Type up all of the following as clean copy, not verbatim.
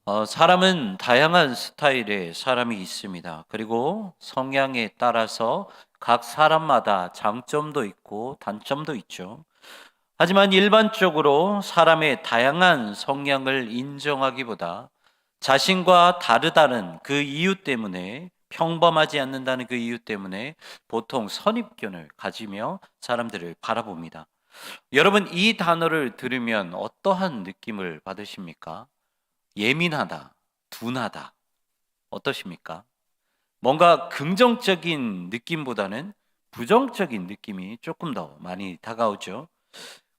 사람은 다양한 스타일의 사람이 있습니다. 그리고 성향에 따라서 각 사람마다 장점도 있고 단점도 있죠. 하지만 일반적으로 사람의 다양한 성향을 인정하기보다 자신과 다르다는 그 이유 때문에, 평범하지 않는다는 그 이유 때문에 보통 선입견을 가지며 사람들을 바라봅니다. 여러분, 이 단어를 들으면 어떠한 느낌을 받으십니까? 예민하다, 둔하다. 어떠십니까? 뭔가 긍정적인 느낌보다는 부정적인 느낌이 조금 더 많이 다가오죠.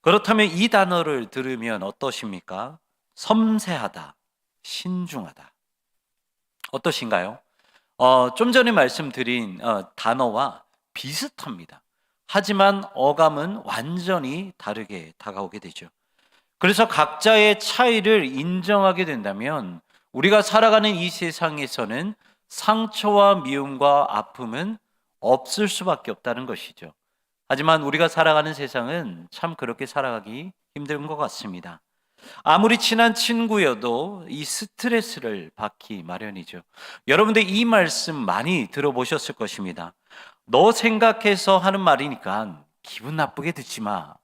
그렇다면 이 단어를 들으면 어떠십니까? 섬세하다, 신중하다. 어떠신가요? 좀 전에 말씀드린 단어와 비슷합니다. 하지만 어감은 완전히 다르게 다가오게 되죠. 그래서 각자의 차이를 인정하게 된다면 우리가 살아가는 이 세상에서는 상처와 미움과 아픔은 없을 수밖에 없다는 것이죠. 하지만 우리가 살아가는 세상은 참 그렇게 살아가기 힘든 것 같습니다. 아무리 친한 친구여도 이 스트레스를 받기 마련이죠. 여러분들 이 말씀 많이 들어보셨을 것입니다. 너 생각해서 하는 말이니까 기분 나쁘게 듣지 마.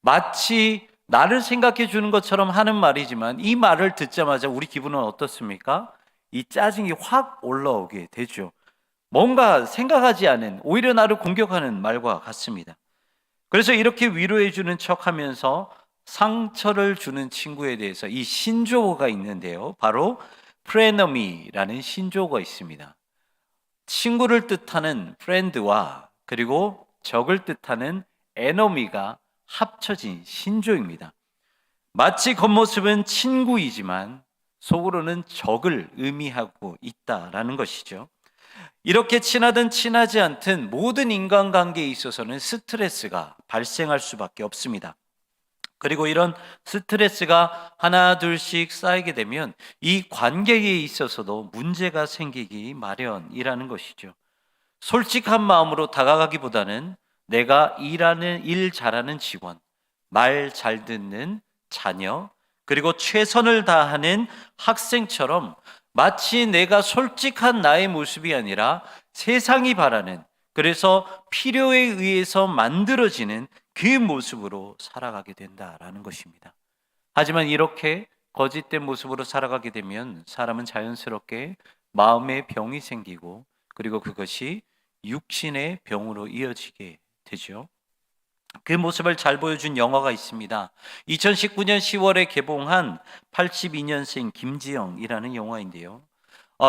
마치 나를 생각해 주는 것처럼 하는 말이지만 이 말을 듣자마자 우리 기분은 어떻습니까? 이 짜증이 확 올라오게 되죠. 뭔가 생각하지 않은, 오히려 나를 공격하는 말과 같습니다. 그래서 이렇게 위로해 주는 척 하면서 상처를 주는 친구에 대해서 이 신조어가 있는데요. 바로 프레너미라는 신조어가 있습니다. 친구를 뜻하는 프렌드와 그리고 적을 뜻하는 에너미가 합쳐진 신조입니다. 마치 겉모습은 친구이지만 속으로는 적을 의미하고 있다라는 것이죠. 이렇게 친하든 친하지 않든 모든 인간관계에 있어서는 스트레스가 발생할 수밖에 없습니다. 그리고 이런 스트레스가 하나 둘씩 쌓이게 되면 이 관계에 있어서도 문제가 생기기 마련이라는 것이죠. 솔직한 마음으로 다가가기보다는 내가 일 잘하는 직원, 말 잘 듣는 자녀, 그리고 최선을 다하는 학생처럼 마치 내가 솔직한 나의 모습이 아니라 세상이 바라는, 그래서 필요에 의해서 만들어지는 그 모습으로 살아가게 된다라는 것입니다. 하지만 이렇게 거짓된 모습으로 살아가게 되면 사람은 자연스럽게 마음의 병이 생기고 그리고 그것이 육신의 병으로 이어지게 되죠. 그 모습을 잘 보여준 영화가 있습니다. 2019년 10월에 개봉한 82년생 김지영이라는 영화인데요.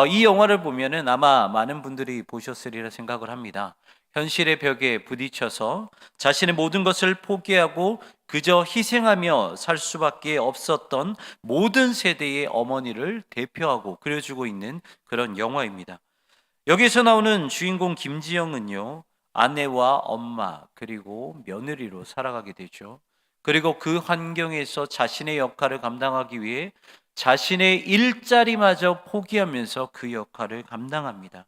이 영화를 보면은 아마 많은 분들이 보셨으리라 생각을 합니다. 현실의 벽에 부딪혀서 자신의 모든 것을 포기하고 그저 희생하며 살 수밖에 없었던 모든 세대의 어머니를 대표하고 그려주고 있는 그런 영화입니다. 여기서 나오는 주인공 김지영은요, 아내와 엄마 그리고 며느리로 살아가게 되죠. 그리고 그 환경에서 자신의 역할을 감당하기 위해 자신의 일자리마저 포기하면서 그 역할을 감당합니다.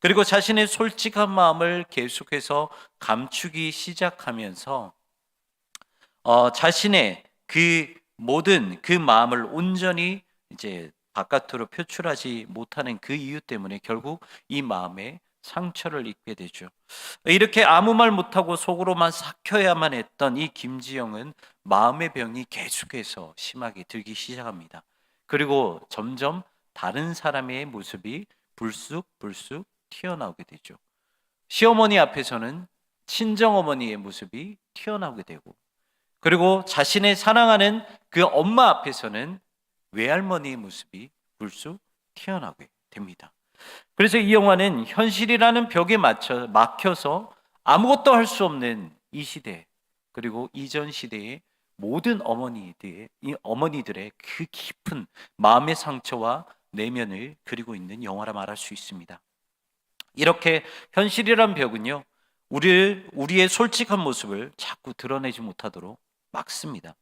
그리고 자신의 솔직한 마음을 계속해서 감추기 시작하면서 자신의 그 모든 그 마음을 온전히 이제 바깥으로 표출하지 못하는 그 이유 때문에 결국 이 마음에 상처를 입게 되죠. 이렇게 아무 말 못하고 속으로만 삭혀야만 했던 이 김지영은 마음의 병이 계속해서 심하게 들기 시작합니다. 그리고 점점 다른 사람의 모습이 불쑥불쑥 튀어나오게 되죠. 시어머니 앞에서는 친정어머니의 모습이 튀어나오게 되고, 그리고 자신의 사랑하는 그 엄마 앞에서는 외할머니의 모습이 불쑥 튀어나오게 됩니다. 그래서 이 영화는 현실이라는 벽에 막혀서 아무것도 할 수 없는 이 시대, 그리고 이전 시대의 모든 어머니들의 그 깊은 마음의 상처와 내면을 그리고 있는 영화라 말할 수 있습니다. 이렇게 현실이란 벽은요, 우리의 솔직한 모습을 자꾸 드러내지 못하도록 막습니다.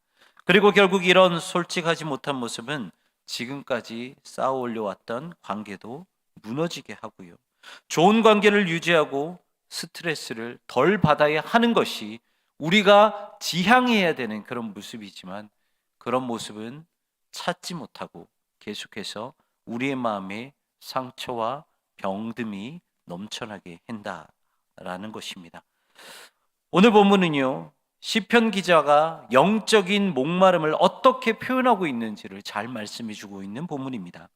그리고 결국 이런 솔직하지 못한 모습은 지금까지 쌓아 올려왔던 관계도 무너지게 하고요. 좋은 관계를 유지하고 스트레스를 덜 받아야 하는 것이 우리가 지향해야 되는 그런 모습이지만 그런 모습은 찾지 못하고 계속해서 우리의 마음에 상처와 병듦이 넘쳐나게 한다라는 것입니다. 오늘 본문은요, 시편 기자가 영적인 목마름을 어떻게 표현하고 있는지를 잘 말씀해 주고 있는 본문입니다.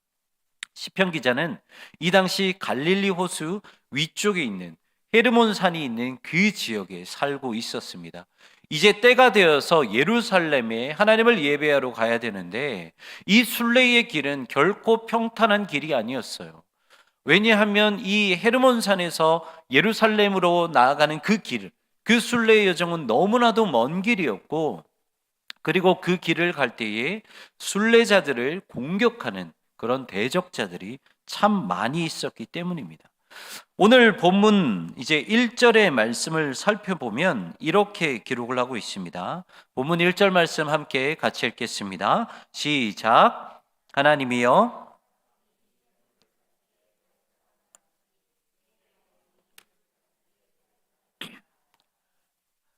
시편 기자는 이 당시 갈릴리 호수 위쪽에 있는 헤르몬 산이 있는 그 지역에 살고 있었습니다. 이제 때가 되어서 예루살렘에 하나님을 예배하러 가야 되는데 이 순례의 길은 결코 평탄한 길이 아니었어요. 왜냐하면 이 헤르몬 산에서 예루살렘으로 나아가는 그 길, 그 순례의 여정은 너무나도 먼 길이었고, 그리고 그 길을 갈 때에 순례자들을 공격하는 그런 대적자들이 참 많이 있었기 때문입니다. 오늘 본문 이제 1절의 말씀을 살펴보면 이렇게 기록을 하고 있습니다. 본문 1절 말씀 함께 같이 읽겠습니다. 시작. 하나님이여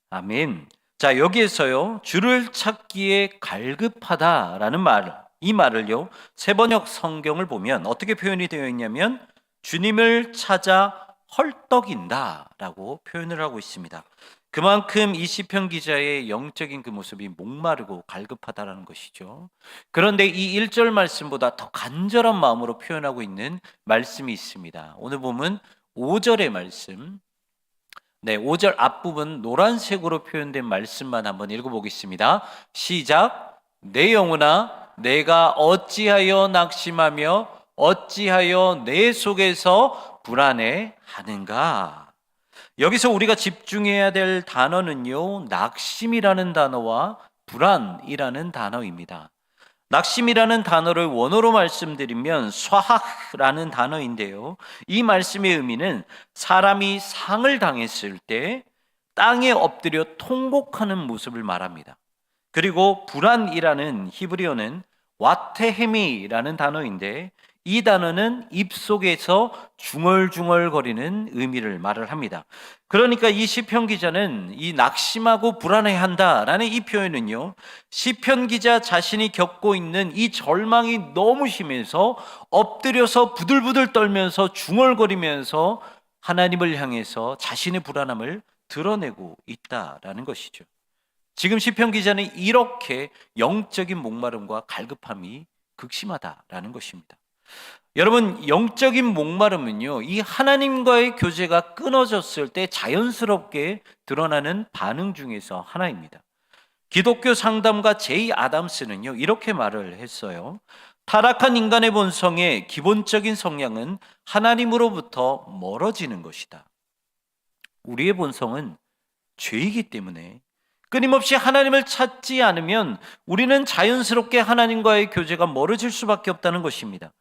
아멘. 자, 여기에서요, 주를 찾기에 갈급하다라는 이 말을요, 세번역 성경을 보면 어떻게 표현이 되어 있냐면, 주님을 찾아 헐떡인다라고 표현을 하고 있습니다. 그만큼 이 시편 기자의 영적인 그 모습이 목마르고 갈급하다라는 것이죠. 그런데 이 1절 말씀보다 더 간절한 마음으로 표현하고 있는 말씀이 있습니다. 오늘 보면 5절의 말씀, 5절 앞부분 노란색으로 표현된 말씀만 한번 읽어보겠습니다. 시작. 내 영혼아 내가 어찌하여 낙심하며 어찌하여 내 속에서 불안해하는가. 여기서 우리가 집중해야 될 단어는요, 낙심이라는 단어와 불안이라는 단어입니다. 낙심이라는 단어를 원어로 말씀드리면 쇠학라는 단어인데요, 이 말씀의 의미는 사람이 상을 당했을 때 땅에 엎드려 통곡하는 모습을 말합니다. 그리고 불안이라는 히브리어는 와테헤미라는 단어인데, 이 단어는 입속에서 중얼중얼거리는 의미를 말을 합니다. 그러니까 이 시편 기자는 이 낙심하고 불안해한다라는 이 표현은요, 시편 기자 자신이 겪고 있는 이 절망이 너무 심해서 엎드려서 부들부들 떨면서 중얼거리면서 하나님을 향해서 자신의 불안함을 드러내고 있다라는 것이죠. 지금 시편 기자는 이렇게 영적인 목마름과 갈급함이 극심하다라는 것입니다. 여러분, 영적인 목마름은요, 이 하나님과의 교제가 끊어졌을 때 자연스럽게 드러나는 반응 중에서 하나입니다. 기독교 상담가 제이 아담스는요, 이렇게 말을 했어요. 타락한 인간의 본성의 기본적인 성향은 하나님으로부터 멀어지는 것이다. 우리의 본성은 죄이기 때문에 끊임없이 하나님을 찾지 않으면 우리는 자연스럽게 하나님과의 교제가 멀어질 수밖에 없다는 것입니다.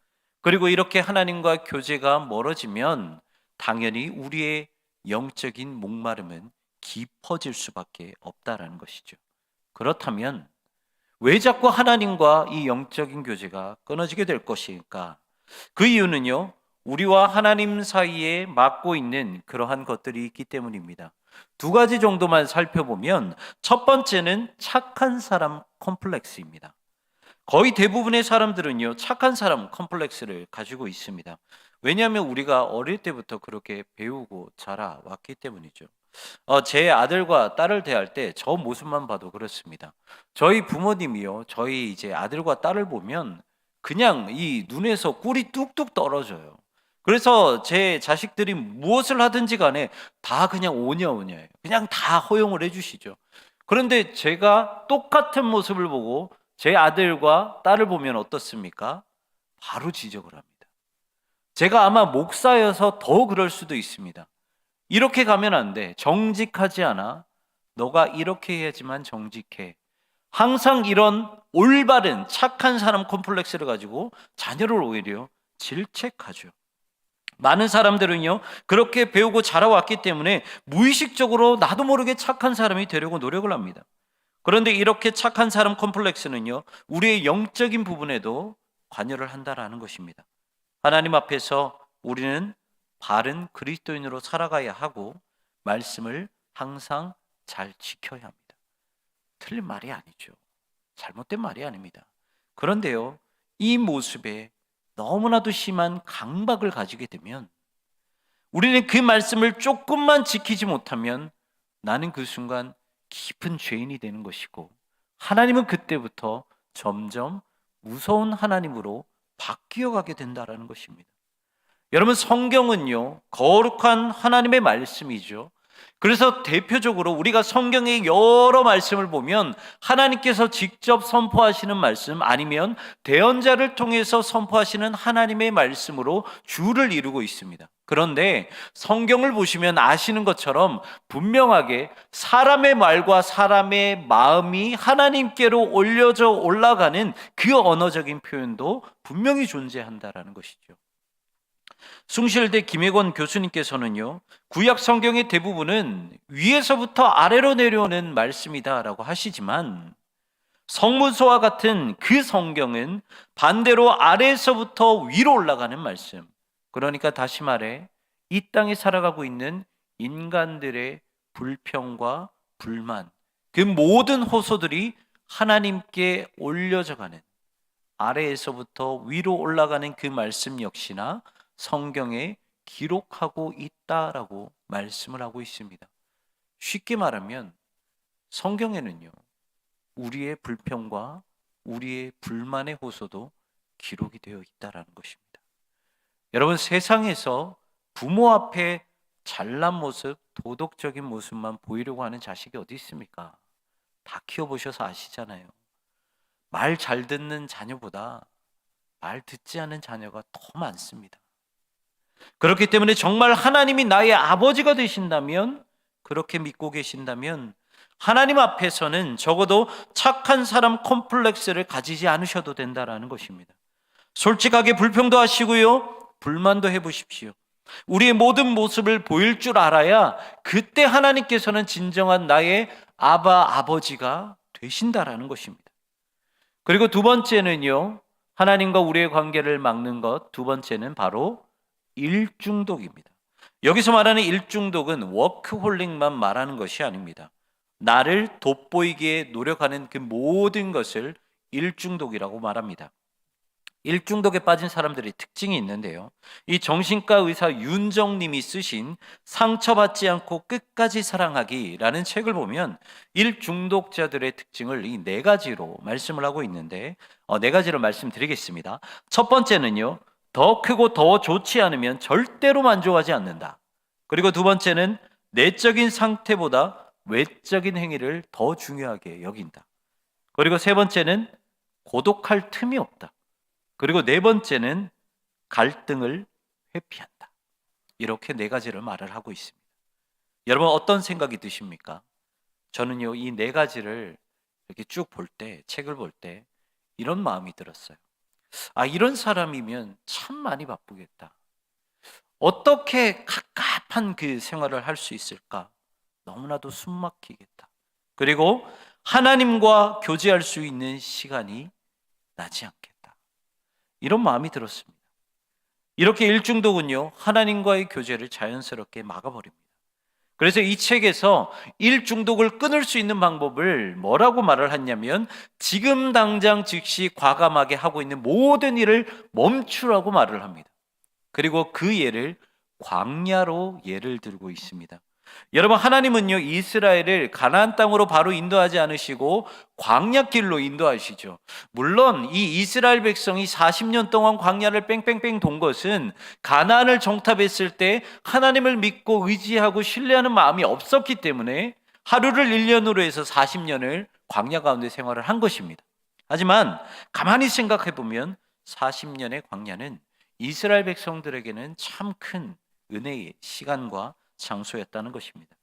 그리고 이렇게 하나님과 교제가 멀어지면 당연히 우리의 영적인 목마름은 깊어질 수밖에 없다라는 것이죠. 그렇다면 왜 자꾸 하나님과 이 영적인 교제가 끊어지게 될 것일까? 그 이유는요, 우리와 하나님 사이에 막고 있는 그러한 것들이 있기 때문입니다. 두 가지 정도만 살펴보면, 첫 번째는 착한 사람 컴플렉스입니다. 거의 대부분의 사람들은요, 착한 사람 컴플렉스를 가지고 있습니다. 왜냐하면 우리가 어릴 때부터 그렇게 배우고 자라왔기 때문이죠. 제 아들과 딸을 대할 때 저 모습만 봐도 그렇습니다. 저희 부모님이요, 저희 이제 아들과 딸을 보면 그냥 이 눈에서 꿀이 뚝뚝 떨어져요. 그래서 제 자식들이 무엇을 하든지 간에 다 그냥 오냐오냐예요. 그냥 다 허용을 해주시죠. 그런데 제가 똑같은 모습을 보고 제 아들과 딸을 보면 어떻습니까? 바로 지적을 합니다. 제가 아마 목사여서 더 그럴 수도 있습니다. 이렇게 가면 안 돼. 정직하지 않아. 너가 이렇게 해야지만 정직해. 항상 이런 올바른 착한 사람 콤플렉스를 가지고 자녀를 오히려 질책하죠. 많은 사람들은요, 그렇게 배우고 자라왔기 때문에 무의식적으로 나도 모르게 착한 사람이 되려고 노력을 합니다. 그런데 이렇게 착한 사람 콤플렉스는요, 우리의 영적인 부분에도 관여를 한다라는 것입니다. 하나님 앞에서 우리는 바른 그리스도인으로 살아가야 하고 말씀을 항상 잘 지켜야 합니다. 틀린 말이 아니죠. 잘못된 말이 아닙니다. 그런데요, 이 모습에 너무나도 심한 강박을 가지게 되면 우리는 그 말씀을 조금만 지키지 못하면 나는 그 순간 깊은 죄인이 되는 것이고 하나님은 그때부터 점점 무서운 하나님으로 바뀌어 가게 된다라는 것입니다. 여러분, 성경은요, 거룩한 하나님의 말씀이죠. 그래서 대표적으로 우리가 성경의 여러 말씀을 보면 하나님께서 직접 선포하시는 말씀 아니면 대언자를 통해서 선포하시는 하나님의 말씀으로 주를 이루고 있습니다. 그런데 성경을 보시면 아시는 것처럼 분명하게 사람의 말과 사람의 마음이 하나님께로 올려져 올라가는 그 언어적인 표현도 분명히 존재한다라는 것이죠. 숭실대 김혜권 교수님께서는요, 구약 성경의 대부분은 위에서부터 아래로 내려오는 말씀이다라고 하시지만 성문서와 같은 그 성경은 반대로 아래에서부터 위로 올라가는 말씀. 그러니까 다시 말해 이 땅에 살아가고 있는 인간들의 불평과 불만, 그 모든 호소들이 하나님께 올려져 가는, 아래에서부터 위로 올라가는 그 말씀 역시나 성경에 기록하고 있다라고 말씀을 하고 있습니다. 쉽게 말하면 성경에는요, 우리의 불평과 우리의 불만의 호소도 기록이 되어 있다라는 것입니다. 여러분, 세상에서 부모 앞에 잘난 모습, 도덕적인 모습만 보이려고 하는 자식이 어디 있습니까? 다 키워보셔서 아시잖아요. 말 잘 듣는 자녀보다 말 듣지 않는 자녀가 더 많습니다. 그렇기 때문에 정말 하나님이 나의 아버지가 되신다면, 그렇게 믿고 계신다면 하나님 앞에서는 적어도 착한 사람 콤플렉스를 가지지 않으셔도 된다라는 것입니다. 솔직하게 불평도 하시고요, 불만도 해보십시오. 우리의 모든 모습을 보일 줄 알아야 그때 하나님께서는 진정한 나의 아버지가 되신다라는 것입니다. 그리고 두 번째는요, 하나님과 우리의 관계를 막는 것, 두 번째는 바로 일중독입니다. 여기서 말하는 일중독은 워크홀릭만 말하는 것이 아닙니다. 나를 돋보이기에 노력하는 그 모든 것을 일중독이라고 말합니다. 일중독에 빠진 사람들의 특징이 있는데요, 이 정신과 의사 윤정님이 쓰신 상처받지 않고 끝까지 사랑하기라는 책을 보면 일중독자들의 특징을 이 네 가지로 말씀을 하고 있는데, 네 가지로 말씀드리겠습니다. 첫 번째는요, 더 크고 더 좋지 않으면 절대로 만족하지 않는다. 그리고 두 번째는 내적인 상태보다 외적인 행위를 더 중요하게 여긴다. 그리고 세 번째는 고독할 틈이 없다. 그리고 네 번째는 갈등을 회피한다. 이렇게 네 가지를 말을 하고 있습니다. 여러분, 어떤 생각이 드십니까? 저는요, 이 네 가지를 이렇게 쭉 볼 때, 책을 볼 때 이런 마음이 들었어요. 이런 사람이면 참 많이 바쁘겠다. 어떻게 갑갑한 그 생활을 할 수 있을까? 너무나도 숨막히겠다. 그리고 하나님과 교제할 수 있는 시간이 나지 않겠다. 이런 마음이 들었습니다. 이렇게 일중독은요, 하나님과의 교제를 자연스럽게 막아버립니다. 그래서 이 책에서 일중독을 끊을 수 있는 방법을 뭐라고 말을 했냐면, 지금 당장 즉시 과감하게 하고 있는 모든 일을 멈추라고 말을 합니다. 그리고 그 예를 광야로 예를 들고 있습니다. 여러분, 하나님은요, 이스라엘을 가나안 땅으로 바로 인도하지 않으시고 광야길로 인도하시죠. 물론 이 이스라엘 백성이 40년 동안 광야를 뺑뺑뺑 돈 것은 가나안을 정탐했을 때 하나님을 믿고 의지하고 신뢰하는 마음이 없었기 때문에 하루를 1년으로 해서 40년을 광야 가운데 생활을 한 것입니다. 하지만 가만히 생각해 보면 40년의 광야는 이스라엘 백성들에게는 참 큰 은혜의 시간과 장소였다는 것입니다.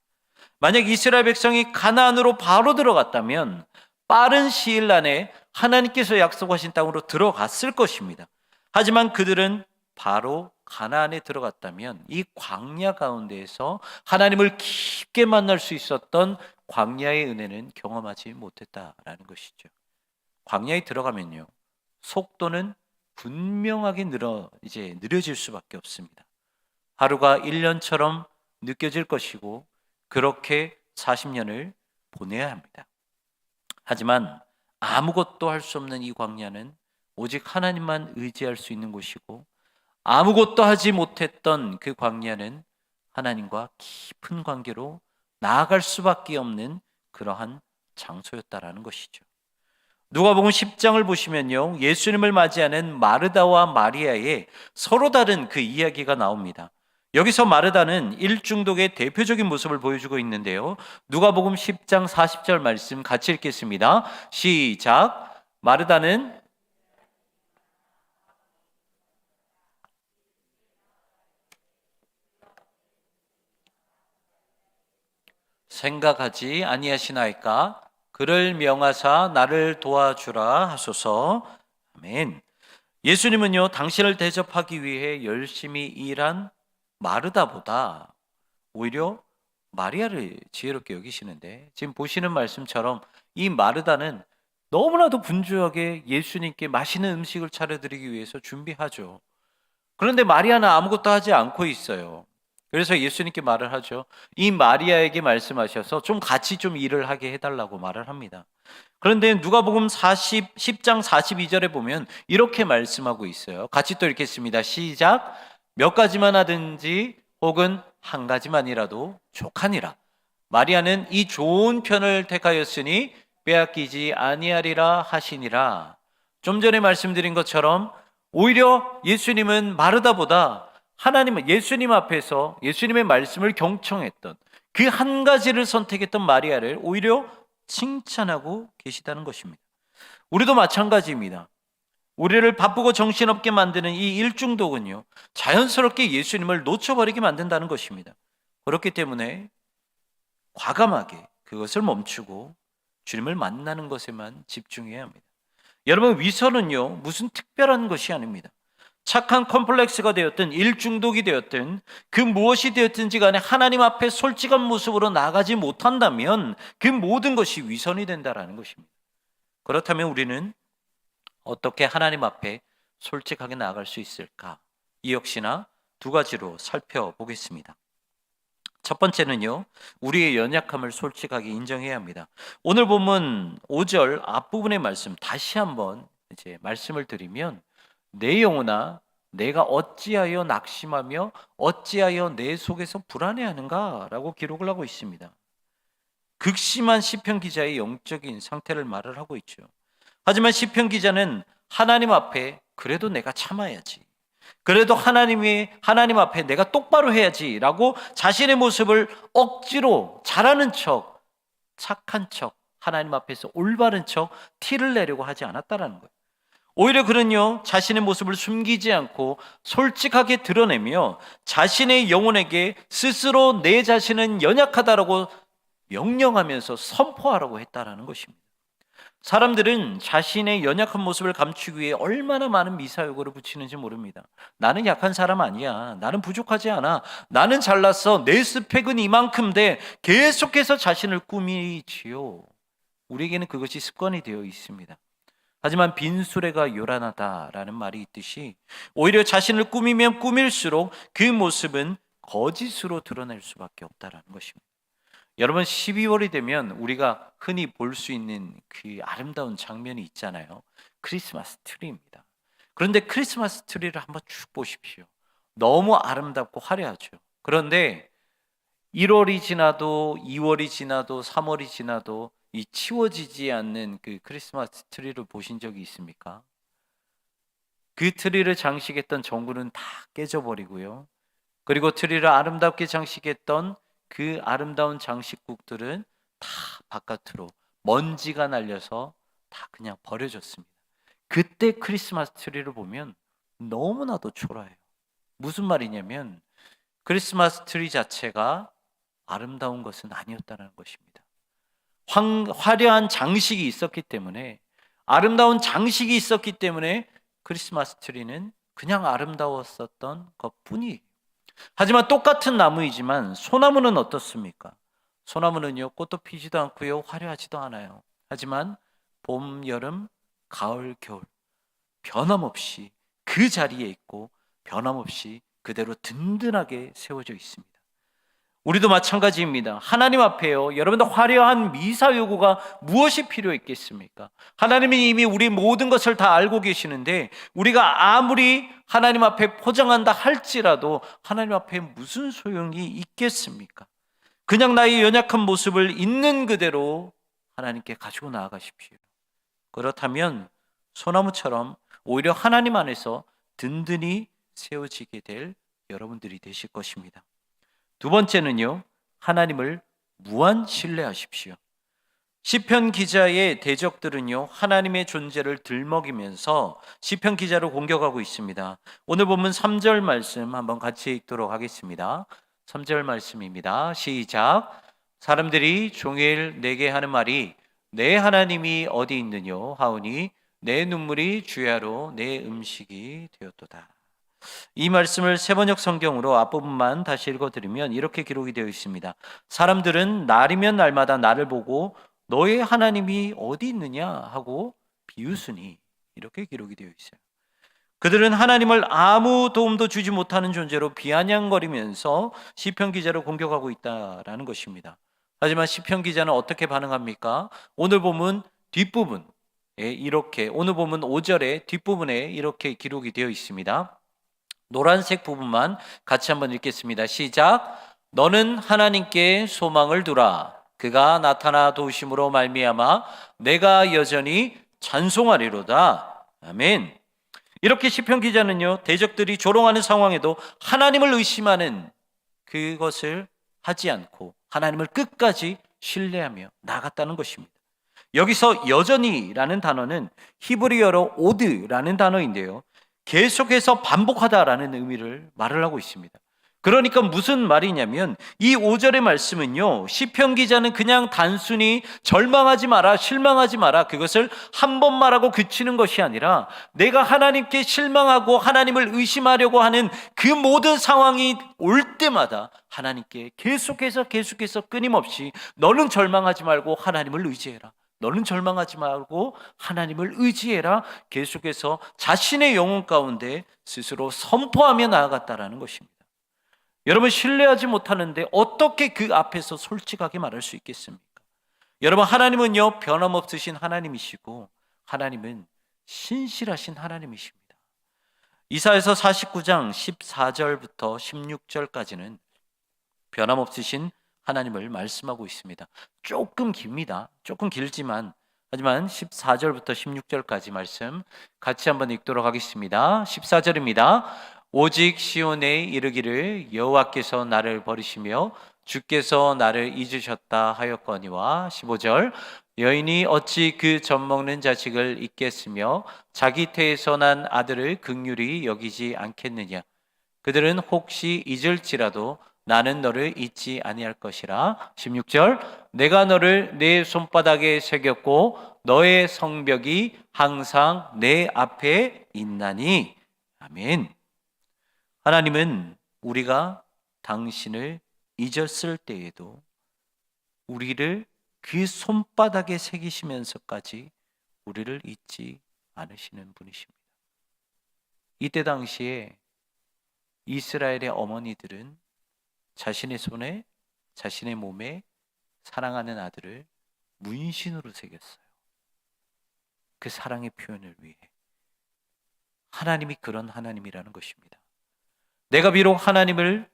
만약 이스라엘 백성이 가나안으로 바로 들어갔다면 빠른 시일 안에 하나님께서 약속하신 땅으로 들어갔을 것입니다. 하지만 그들은 바로 가나안에 들어갔다면 이 광야 가운데에서 하나님을 깊게 만날 수 있었던 광야의 은혜는 경험하지 못했다라는 것이죠. 광야에 들어가면요, 속도는 분명하게 느려질 수밖에 없습니다. 하루가 1년처럼 느껴질 것이고 그렇게 40년을 보내야 합니다. 하지만 아무것도 할 수 없는 이 광야는 오직 하나님만 의지할 수 있는 곳이고, 아무것도 하지 못했던 그 광야는 하나님과 깊은 관계로 나아갈 수밖에 없는 그러한 장소였다라는 것이죠. 누가복음 10장을 보시면요, 예수님을 맞이하는 마르다와 마리아의 서로 다른 그 이야기가 나옵니다. 여기서 마르다는 일중독의 대표적인 모습을 보여주고 있는데요, 누가복음 10장 40절 말씀 같이 읽겠습니다. 시작. 마르다는 생각하지 아니하시나이까 그를 명하사 나를 도와주라 하소서. 아멘. 예수님은요, 당신을 대접하기 위해 열심히 일한 마르다보다 오히려 마리아를 지혜롭게 여기시는데, 지금 보시는 말씀처럼 이 마르다는 너무나도 분주하게 예수님께 맛있는 음식을 차려드리기 위해서 준비하죠. 그런데 마리아는 아무것도 하지 않고 있어요. 그래서 예수님께 말을 하죠. 이 마리아에게 말씀하셔서 좀 같이 좀 일을 하게 해달라고 말을 합니다. 그런데 누가복음 10장 42절에 보면 이렇게 말씀하고 있어요. 같이 또 읽겠습니다. 시작. 몇 가지만 하든지 혹은 한 가지만이라도 족하니라. 마리아는 이 좋은 편을 택하였으니 빼앗기지 아니하리라 하시니라. 좀 전에 말씀드린 것처럼 오히려 예수님은 마르다보다 예수님 앞에서 예수님의 말씀을 경청했던 그 한 가지를 선택했던 마리아를 오히려 칭찬하고 계시다는 것입니다. 우리도 마찬가지입니다. 우리를 바쁘고 정신없게 만드는 이 일중독은요, 자연스럽게 예수님을 놓쳐버리게 만든다는 것입니다. 그렇기 때문에 과감하게 그것을 멈추고 주님을 만나는 것에만 집중해야 합니다. 여러분, 위선은요, 무슨 특별한 것이 아닙니다. 착한 컴플렉스가 되었든 일중독이 되었든 그 무엇이 되었든지 간에 하나님 앞에 솔직한 모습으로 나가지 못한다면 그 모든 것이 위선이 된다라는 것입니다. 그렇다면 우리는 어떻게 하나님 앞에 솔직하게 나아갈 수 있을까? 이 역시나 두 가지로 살펴보겠습니다. 첫 번째는요, 우리의 연약함을 솔직하게 인정해야 합니다. 오늘 본문 5절 앞부분의 말씀 다시 한번 이제 말씀을 드리면, 내 영혼아 내가 어찌하여 낙심하며 어찌하여 내 속에서 불안해하는가 라고 기록을 하고 있습니다. 극심한 시편 기자의 영적인 상태를 말을 하고 있죠. 하지만 시편 기자는 하나님 앞에 그래도 내가 참아야지, 그래도 하나님 앞에 내가 똑바로 해야지라고 자신의 모습을 억지로 잘하는 척, 착한 척, 하나님 앞에서 올바른 척 티를 내려고 하지 않았다라는 거예요. 오히려 그는요, 자신의 모습을 숨기지 않고 솔직하게 드러내며 자신의 영혼에게 스스로 내 자신은 연약하다라고 명령하면서 선포하라고 했다라는 것입니다. 사람들은 자신의 연약한 모습을 감추기 위해 얼마나 많은 미사여구를 붙이는지 모릅니다. 나는 약한 사람 아니야. 나는 부족하지 않아. 나는 잘났어. 내 스펙은 이만큼 돼. 계속해서 자신을 꾸미지요. 우리에게는 그것이 습관이 되어 있습니다. 하지만 빈수레가 요란하다라는 말이 있듯이 오히려 자신을 꾸미면 꾸밀수록 그 모습은 거짓으로 드러낼 수밖에 없다라는 것입니다. 여러분, 12월이 되면 우리가 흔히 볼 수 있는 그 아름다운 장면이 있잖아요. 크리스마스 트리입니다. 그런데 크리스마스 트리를 한번 쭉 보십시오. 너무 아름답고 화려하죠. 그런데 1월이 지나도 2월이 지나도 3월이 지나도 이 치워지지 않는 그 크리스마스 트리를 보신 적이 있습니까? 그 트리를 장식했던 전구는 다 깨져버리고요. 그리고 트리를 아름답게 장식했던 그 아름다운 장식국들은 다 바깥으로 먼지가 날려서 다 그냥 버려졌습니다. 그때 크리스마스 트리를 보면 너무나도 초라해요. 무슨 말이냐면 크리스마스 트리 자체가 아름다운 것은 아니었다는 것입니다. 화려한 장식이 있었기 때문에, 아름다운 장식이 있었기 때문에 크리스마스 트리는 그냥 아름다웠었던 것뿐이에요. 하지만 똑같은 나무이지만 소나무는 어떻습니까? 소나무는요, 꽃도 피지도 않고요, 화려하지도 않아요. 하지만 봄, 여름, 가을, 겨울 변함없이 그 자리에 있고 변함없이 그대로 든든하게 세워져 있습니다. 우리도 마찬가지입니다. 하나님 앞에요. 여러분들 화려한 미사 요구가 무엇이 필요했겠습니까? 하나님은 이미 우리 모든 것을 다 알고 계시는데 우리가 아무리 하나님 앞에 포장한다 할지라도 하나님 앞에 무슨 소용이 있겠습니까? 그냥 나의 연약한 모습을 있는 그대로 하나님께 가지고 나아가십시오. 그렇다면 소나무처럼 오히려 하나님 안에서 든든히 세워지게 될 여러분들이 되실 것입니다. 두 번째는요, 하나님을 무한 신뢰하십시오. 시편 기자의 대적들은요, 하나님의 존재를 들먹이면서 시편 기자를 공격하고 있습니다. 오늘 본문 3절 말씀 한번 같이 읽도록 하겠습니다. 3절 말씀입니다. 시작. 사람들이 종일 내게 하는 말이 내 하나님이 어디 있느뇨 하오니 내 눈물이 주야로 내 음식이 되었도다. 이 말씀을 세번역 성경으로 앞부분만 다시 읽어드리면 이렇게 기록이 되어 있습니다. 사람들은 날이면 날마다 나를 보고 너의 하나님이 어디 있느냐 하고 비웃으니, 이렇게 기록이 되어 있어요. 그들은 하나님을 아무 도움도 주지 못하는 존재로 비아냥거리면서 시편 기자를 공격하고 있다라는 것입니다. 하지만 시편 기자는 어떻게 반응합니까? 오늘 본문 뒷부분, 오늘 본문 5절의 뒷부분에 이렇게 기록이 되어 있습니다. 노란색 부분만 같이 한번 읽겠습니다. 시작. 너는 하나님께 소망을 두라. 그가 나타나 도우심으로 말미암아 내가 여전히 찬송하리로다. 아멘. 이렇게 시편 기자는요, 대적들이 조롱하는 상황에도 하나님을 의심하는 그것을 하지 않고 하나님을 끝까지 신뢰하며 나아갔다는 것입니다. 여기서 여전히라는 단어는 히브리어로 오드라는 단어인데요, 계속해서 반복하다라는 의미를 말을 하고 있습니다. 그러니까 무슨 말이냐면 이 5절의 말씀은요, 시편 기자는 그냥 단순히 절망하지 마라, 실망하지 마라, 그것을 한 번 말하고 그치는 것이 아니라 내가 하나님께 실망하고 하나님을 의심하려고 하는 그 모든 상황이 올 때마다 하나님께 계속해서 끊임없이 너는 절망하지 말고 하나님을 의지해라, 너는 절망하지 말고 하나님을 의지해라, 계속해서 자신의 영혼 가운데 스스로 선포하며 나아갔다라는 것입니다. 여러분, 신뢰하지 못하는데 어떻게 그 앞에서 솔직하게 말할 수 있겠습니까? 여러분, 하나님은요, 변함없으신 하나님이시고 하나님은 신실하신 하나님이십니다. 이사야서 49장 14절부터 16절까지는 변함없으신 하나님을 말씀하고 있습니다. 조금 깁니다. 조금 길지만 하지만 14절부터 16절까지 말씀 같이 한번 읽도록 하겠습니다. 14절입니다. 오직 시온에 이르기를 여호와께서 나를 버리시며 주께서 나를 잊으셨다 하였거니와. 15절 여인이 어찌 그 젖먹는 자식을 잊겠으며 자기 태에서 난 아들을 긍휼히 여기지 않겠느냐. 그들은 혹시 잊을지라도 나는 너를 잊지 아니할 것이라. 16절 내가 너를 내 손바닥에 새겼고 너의 성벽이 항상 내 앞에 있나니. 아멘. 하나님은 우리가 당신을 잊었을 때에도 우리를 그 손바닥에 새기시면서까지 우리를 잊지 않으시는 분이십니다. 이때 당시에 이스라엘의 어머니들은 자신의 손에, 자신의 몸에 사랑하는 아들을 문신으로 새겼어요. 그 사랑의 표현을 위해. 하나님이 그런 하나님이라는 것입니다. 내가 비록 하나님을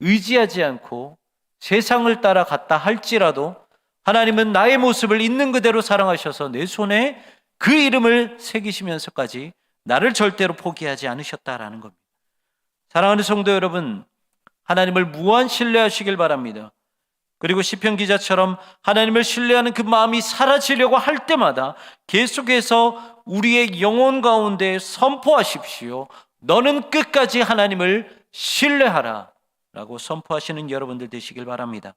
의지하지 않고 세상을 따라갔다 할지라도 하나님은 나의 모습을 있는 그대로 사랑하셔서 내 손에 그 이름을 새기시면서까지 나를 절대로 포기하지 않으셨다라는 겁니다. 사랑하는 성도 여러분, 하나님을 무한 신뢰하시길 바랍니다. 그리고 시편 기자처럼 하나님을 신뢰하는 그 마음이 사라지려고 할 때마다 계속해서 우리의 영혼 가운데 선포하십시오. 너는 끝까지 하나님을 신뢰하라 라고 선포하시는 여러분들 되시길 바랍니다.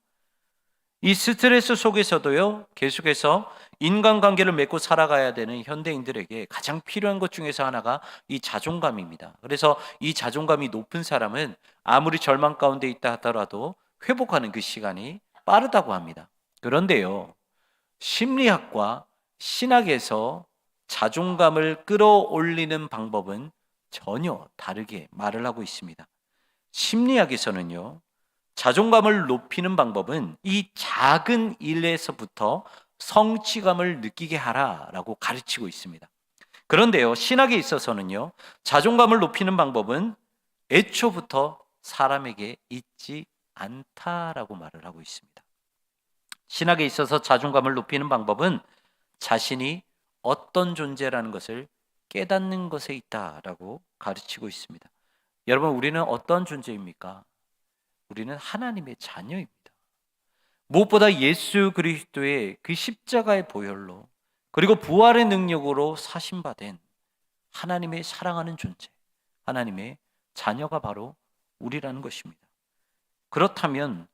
이 스트레스 속에서도요, 계속해서 인간관계를 맺고 살아가야 되는 현대인들에게 가장 필요한 것 중에서 하나가 이 자존감입니다. 그래서 이 자존감이 높은 사람은 아무리 절망 가운데 있다 하더라도 회복하는 그 시간이 빠르다고 합니다. 그런데요, 심리학과 신학에서 자존감을 끌어올리는 방법은 전혀 다르게 말을 하고 있습니다. 심리학에서는요, 자존감을 높이는 방법은 이 작은 일에서부터 성취감을 느끼게 하라라고 가르치고 있습니다. 그런데요, 신학에 있어서는요, 자존감을 높이는 방법은 애초부터 사람에게 있지 않다라고 말을 하고 있습니다. 신학에 있어서 자존감을 높이는 방법은 자신이 어떤 존재라는 것을 깨닫는 것에 있다라고 가르치고 있습니다. 여러분, 우리는 어떤 존재입니까? 우리는 하나님의 자녀입니다. 무엇보다 예수 그리스도의 그 십자가의 보혈로 그리고 부활의 능력으로 사심받은 하나님의 사랑하는 존재, 하나님의 자녀가 바로 우리라는 것입니다. 그렇다면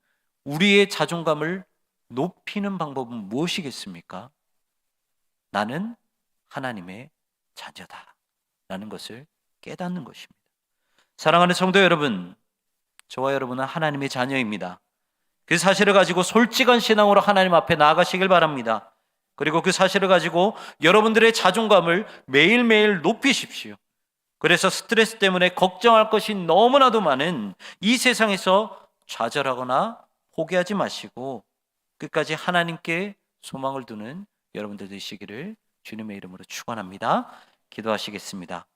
우리의 자존감을 높이는 방법은 무엇이겠습니까? 나는 하나님의 자녀다 라는 것을 깨닫는 것입니다. 사랑하는 성도 여러분, 저와 여러분은 하나님의 자녀입니다. 그 사실을 가지고 솔직한 신앙으로 하나님 앞에 나아가시길 바랍니다. 그리고 그 사실을 가지고 여러분들의 자존감을 매일매일 높이십시오. 그래서 스트레스 때문에 걱정할 것이 너무나도 많은 이 세상에서 좌절하거나 포기하지 마시고 끝까지 하나님께 소망을 두는 여러분들 되시기를 주님의 이름으로 축원합니다. 기도하시겠습니다.